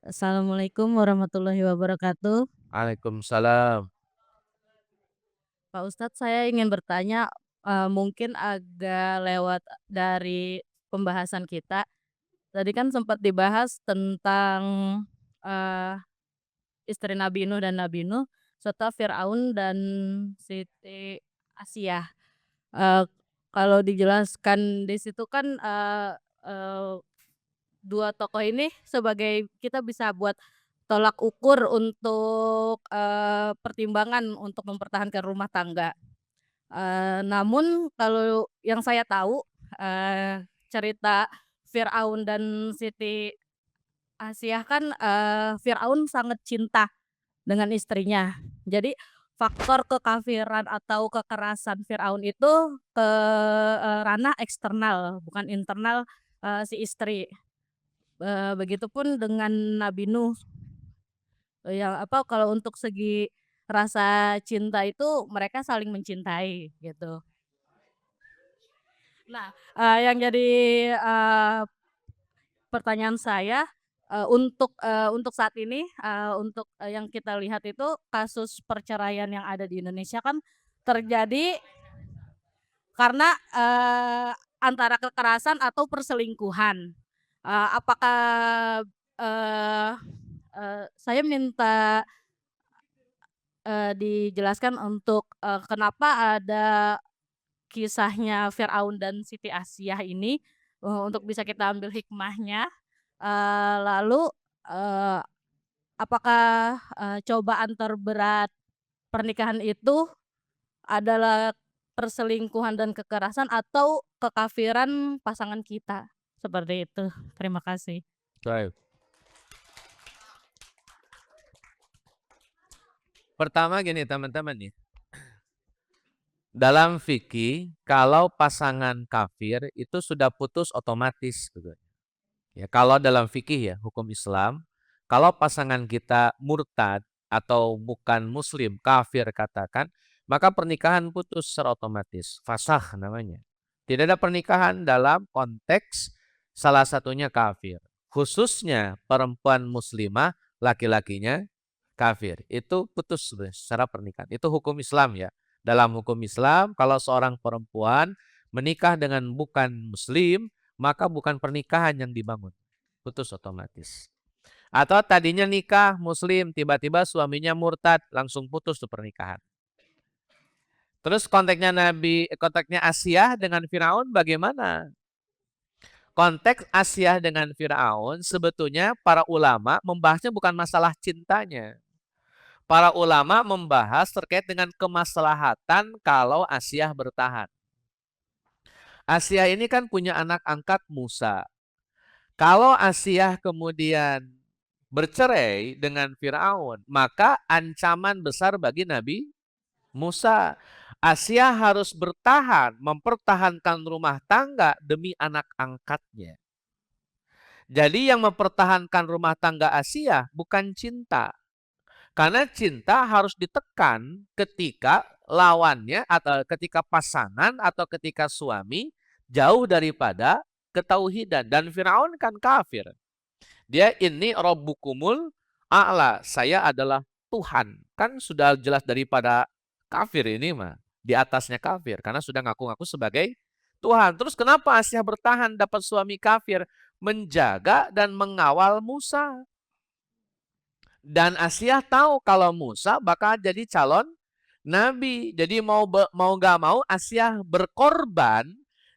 Assalamualaikum warahmatullahi wabarakatuh. Waalaikumsalam. Pak Ustadz, saya ingin bertanya, mungkin agak lewat dari pembahasan kita. Tadi kan sempat dibahas tentang, eee, istri Nabi Nuh dan Nabi Nuh, serta Firaun dan Siti Asyah. Eee, Kalau dijelaskan di situ kan, eee 2 tokoh ini sebagai kita bisa buat tolak ukur untuk, pertimbangan untuk mempertahankan rumah tangga. Namun kalau yang saya tahu, cerita Firaun dan Siti Asyah kan, Firaun sangat cinta dengan istrinya. Jadi faktor kekafiran atau kekerasan Firaun itu ke, ranah eksternal bukan internal, si istri. Begitupun dengan Nabi Nuh, yang apa, kalau untuk segi rasa cinta itu mereka saling mencintai gitu. Nah, yang jadi, pertanyaan saya, untuk saat ini, untuk, yang kita lihat itu kasus perceraian yang ada di Indonesia kan terjadi karena, antara kekerasan atau perselingkuhan. Apakah, eee saya minta, dijelaskan untuk, kenapa ada kisahnya Firaun dan Siti Asyah ini, untuk bisa kita ambil hikmahnya, lalu, eee, apakah, cobaan terberat pernikahan itu adalah perselingkuhan dan kekerasan atau kekafiran pasangan kita? Seperti itu. Terima kasih. Baik. Pertama gini teman-teman nih, dalam fikih kalau pasangan kafir itu sudah putus otomatis gitu. Ya, kalau dalam fikih ya, hukum Islam, kalau pasangan kita murtad atau bukan muslim, kafir katakan, maka pernikahan putus secara otomatis, fasakh namanya. Tidak ada pernikahan dalam konteks salah satunya kafir. Khususnya perempuan muslimah, laki-lakinya kafir. Itu putus secara pernikahan. Itu hukum Islam ya. Dalam hukum Islam, kalau seorang perempuan menikah dengan bukan muslim, maka bukan pernikahan yang dibangun. Putus otomatis. Atau tadinya nikah muslim, tiba-tiba suaminya murtad, langsung putus tuh pernikahan. Terus konteksnya Asia dengan Firaun bagaimana? Konteks Asia dengan Firaun sebetulnya para ulama membahasnya bukan masalah cintanya. Para ulama membahas terkait dengan kemaslahatan kalau Asia bertahan. Asia ini kan punya anak angkat Musa. Kalau Asia kemudian bercerai dengan Firaun, maka ancaman besar bagi Nabi Musa. Asia harus bertahan, mempertahankan rumah tangga demi anak angkatnya. Jadi yang mempertahankan rumah tangga Asia bukan cinta. Karena cinta harus ditekan ketika lawannya atau ketika pasangan atau ketika suami jauh daripada ketauhidan. Dan Firaun kan kafir. Dia ini Rabbukumul A'la. Saya adalah Tuhan. Kan sudah jelas daripada kafir ini mah. Di atasnya kafir. Karena sudah ngaku-ngaku sebagai Tuhan. Terus kenapa Asia bertahan dapat suami kafir? Menjaga dan mengawal Musa. Dan Asia tahu kalau Musa bakal jadi calon nabi. Jadi mau gak mau Asia berkorban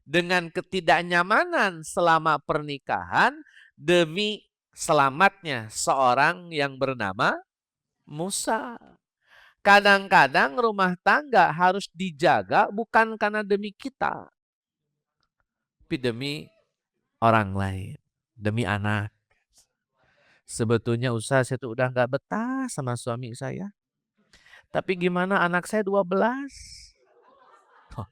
dengan ketidaknyamanan selama pernikahan demi selamatnya seorang yang bernama Musa. Kadang-kadang rumah tangga harus dijaga bukan karena demi kita, tapi demi orang lain, demi anak. Sebetulnya usaha saya tuh udah nggak betah sama suami saya. Tapi gimana anak saya 12? Oh,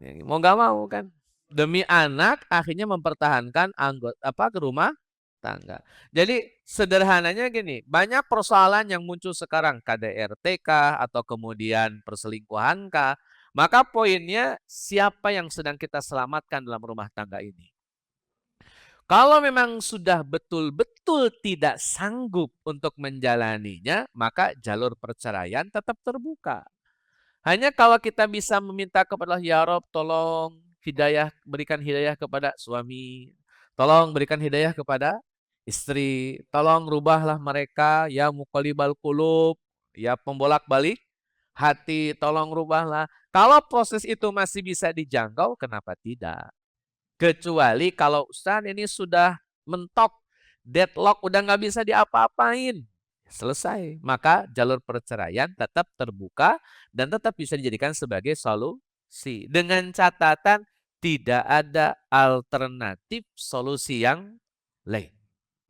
ya, mau nggak mau kan. Demi anak akhirnya mempertahankan anggota apa ke rumah tangga. Jadi sederhananya gini, banyak persoalan yang muncul sekarang KDRT kah atau kemudian perselingkuhan kah? Maka poinnya siapa yang sedang kita selamatkan dalam rumah tangga ini? Kalau memang sudah betul-betul tidak sanggup untuk menjalaninya, maka jalur perceraian tetap terbuka. Hanya kalau kita bisa meminta kepada Allah, "Ya Rob, tolong hidayah, berikan hidayah kepada suami. Tolong berikan hidayah kepada istri. Tolong rubahlah mereka, ya muqallibal qulub, ya pembolak-balik hati, tolong rubahlah." Kalau proses itu masih bisa dijangkau, kenapa tidak? Kecuali kalau Ustaz ini sudah mentok, deadlock, udah nggak bisa diapa-apain. Selesai. Maka jalur perceraian tetap terbuka dan tetap bisa dijadikan sebagai solusi. Dengan catatan tidak ada alternatif solusi yang lain.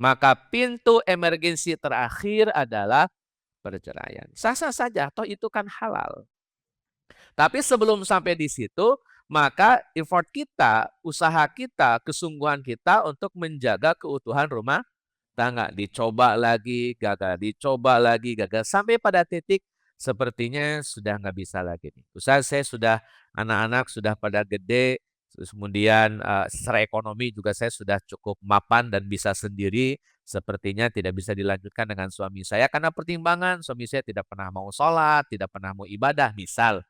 Maka pintu emergensi terakhir adalah perceraian. Sah-sah saja, toh itu kan halal. Tapi sebelum sampai di situ, maka effort kita, usaha kita, kesungguhan kita untuk menjaga keutuhan rumah tangga. Dicoba lagi, gagal. Sampai pada titik sepertinya sudah nggak bisa lagi nih. Usaha saya sudah, anak-anak sudah pada gede, terus kemudian secara ekonomi juga saya sudah cukup mapan dan bisa sendiri. Sepertinya tidak bisa dilanjutkan dengan suami saya karena pertimbangan suami saya tidak pernah mau sholat, tidak pernah mau ibadah, misal.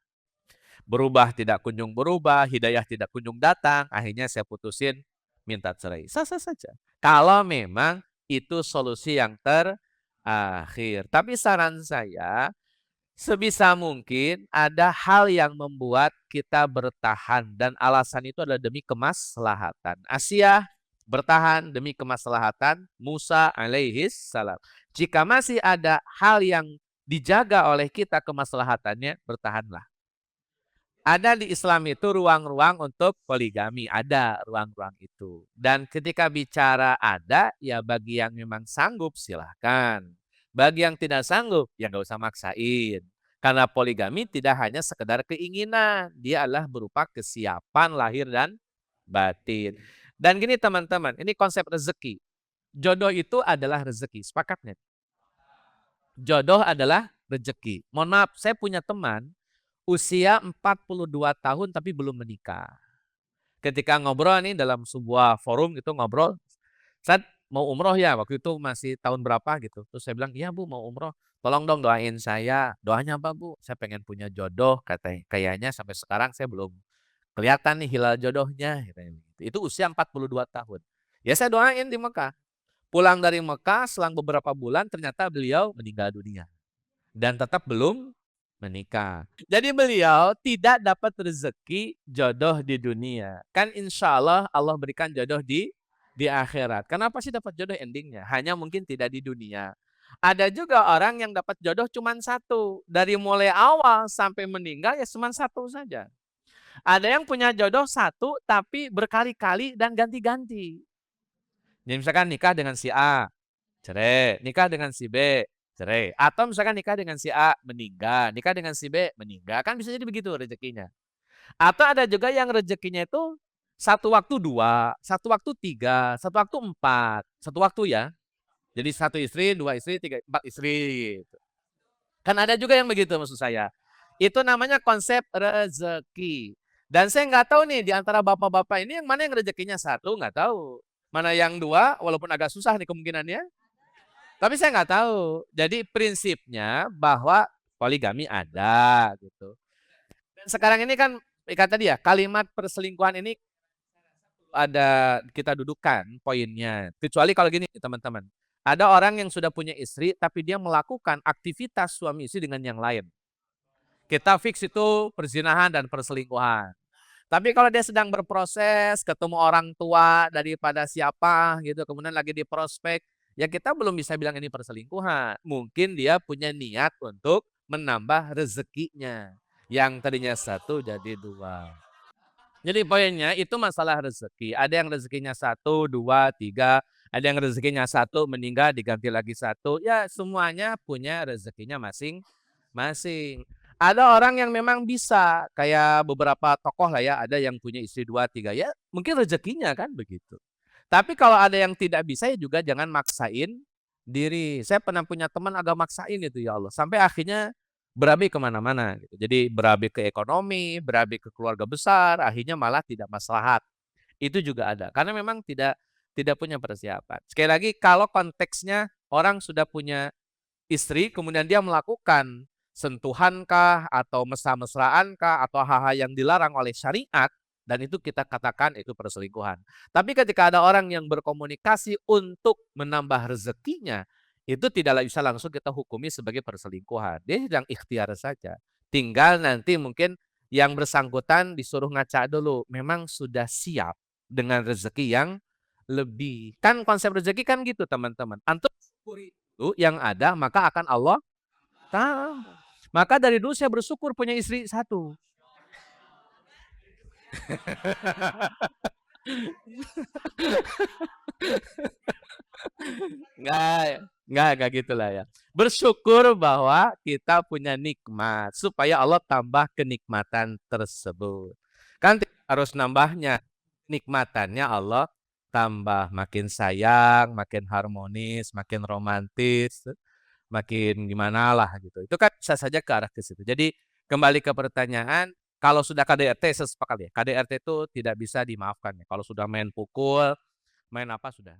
Berubah tidak kunjung berubah, hidayah tidak kunjung datang, akhirnya saya putusin minta cerai. Sah-sah saja. Kalau memang itu solusi yang terakhir. Tapi saran saya, sebisa mungkin ada hal yang membuat kita bertahan dan alasan itu adalah demi kemaslahatan. Asia bertahan demi kemaslahatan Musa alaihis salam. Jika masih ada hal yang dijaga oleh kita kemaslahatannya, bertahanlah. Ada di Islam itu ruang-ruang untuk poligami, ada ruang-ruang itu. Dan ketika bicara ada, ya bagi yang memang sanggup silahkan. Bagi yang tidak sanggup, ya nggak usah maksain. Karena poligami tidak hanya sekedar keinginan, dia adalah berupa kesiapan lahir dan batin. Dan gini teman-teman, ini konsep rezeki. Jodoh itu adalah rezeki, sepakat nggak? Jodoh adalah rezeki. Mohon maaf, saya punya teman, usia 42 tahun tapi belum menikah. Ketika ngobrol nih dalam sebuah forum itu ngobrol, "Ustaz mau umroh ya?" Waktu itu masih tahun berapa gitu. Terus saya bilang, "Iya Bu mau umroh. Tolong dong doain saya." "Doanya apa Bu?" "Saya pengen punya jodoh," katanya. "Kayaknya sampai sekarang saya belum kelihatan nih hilal jodohnya." Katanya begitu. Itu usia 42 tahun. Ya saya doain di Mekah. Pulang dari Mekah selang beberapa bulan ternyata beliau meninggal dunia. Dan tetap belum menikah. Jadi beliau tidak dapat rezeki jodoh di dunia. Kan insya Allah berikan jodoh di akhirat. Kenapa sih dapat jodoh endingnya? Hanya mungkin tidak di dunia. Ada juga orang yang dapat jodoh cuma satu. Dari mulai awal sampai meninggal ya cuma satu saja. Ada yang punya jodoh satu tapi berkali-kali dan ganti-ganti. Jadi misalkan nikah dengan si A, cerai. Nikah dengan si B, cerai. Atau misalkan nikah dengan si A, meninggal. Nikah dengan si B, meninggal. Kan bisa jadi begitu rezekinya. Atau ada juga yang rezekinya itu satu waktu dua, satu waktu tiga, satu waktu empat. Satu waktu ya. Jadi satu istri, dua istri, tiga, empat istri. Gitu. Kan ada juga yang begitu maksud saya. Itu namanya konsep rezeki. Dan saya nggak tahu nih di antara bapak-bapak ini yang mana yang rezekinya satu, nggak tahu. Mana yang dua, walaupun agak susah nih kemungkinannya. Tapi saya nggak tahu. Jadi prinsipnya bahwa poligami ada gitu. Dan sekarang ini kan kata dia kalimat perselingkuhan ini ada kita dudukan poinnya. Kecuali kalau gini teman-teman. Ada orang yang sudah punya istri tapi dia melakukan aktivitas suami istri dengan yang lain. Kita fix itu perzinahan dan perselingkuhan. Tapi kalau dia sedang berproses, ketemu orang tua daripada siapa gitu, kemudian lagi di prospek, ya kita belum bisa bilang ini perselingkuhan. Mungkin dia punya niat untuk menambah rezekinya. Yang tadinya satu jadi dua. Jadi poinnya itu masalah rezeki. Ada yang rezekinya satu, dua, tiga. Ada yang rezekinya satu, meninggal diganti lagi satu. Ya semuanya punya rezekinya masing-masing. Ada orang yang memang bisa, kayak beberapa tokoh lah ya, ada yang punya istri dua, tiga, ya mungkin rezekinya kan begitu. Tapi kalau ada yang tidak bisa ya juga jangan maksain diri. Saya pernah punya teman agak maksain itu ya Allah. Sampai akhirnya berabe kemana-mana. Gitu. Jadi berabe ke ekonomi, berabe ke keluarga besar, akhirnya malah tidak maslahat. Itu juga ada. Karena memang tidak tidak punya persiapan. Sekali lagi kalau konteksnya orang sudah punya istri, kemudian dia melakukan sentuhankah, atau mesra-mesraankah, atau hal-hal yang dilarang oleh syariat, dan itu kita katakan itu perselingkuhan. Tapi ketika ada orang yang berkomunikasi untuk menambah rezekinya, itu tidak bisa langsung kita hukumi sebagai perselingkuhan. Dia sedang ikhtiar saja. Tinggal nanti mungkin yang bersangkutan disuruh ngaca dulu, memang sudah siap dengan rezeki yang lebih. Kan konsep rezeki kan gitu teman-teman. Antum syukuri itu yang ada, maka akan Allah tambah. Maka dari dulu saya bersyukur punya istri satu. Enggak gitulah ya. Bersyukur bahwa kita punya nikmat supaya Allah tambah kenikmatan tersebut. Kan harus nambahnya nikmatannya Allah tambah makin sayang, makin harmonis, makin romantis, makin gimana lah gitu. Itu kan bisa saja ke arah ke situ. Jadi kembali ke pertanyaan, kalau sudah KDRT saya sepakat ya. KDRT itu tidak bisa dimaafkan ya. Kalau sudah main pukul, main apa sudah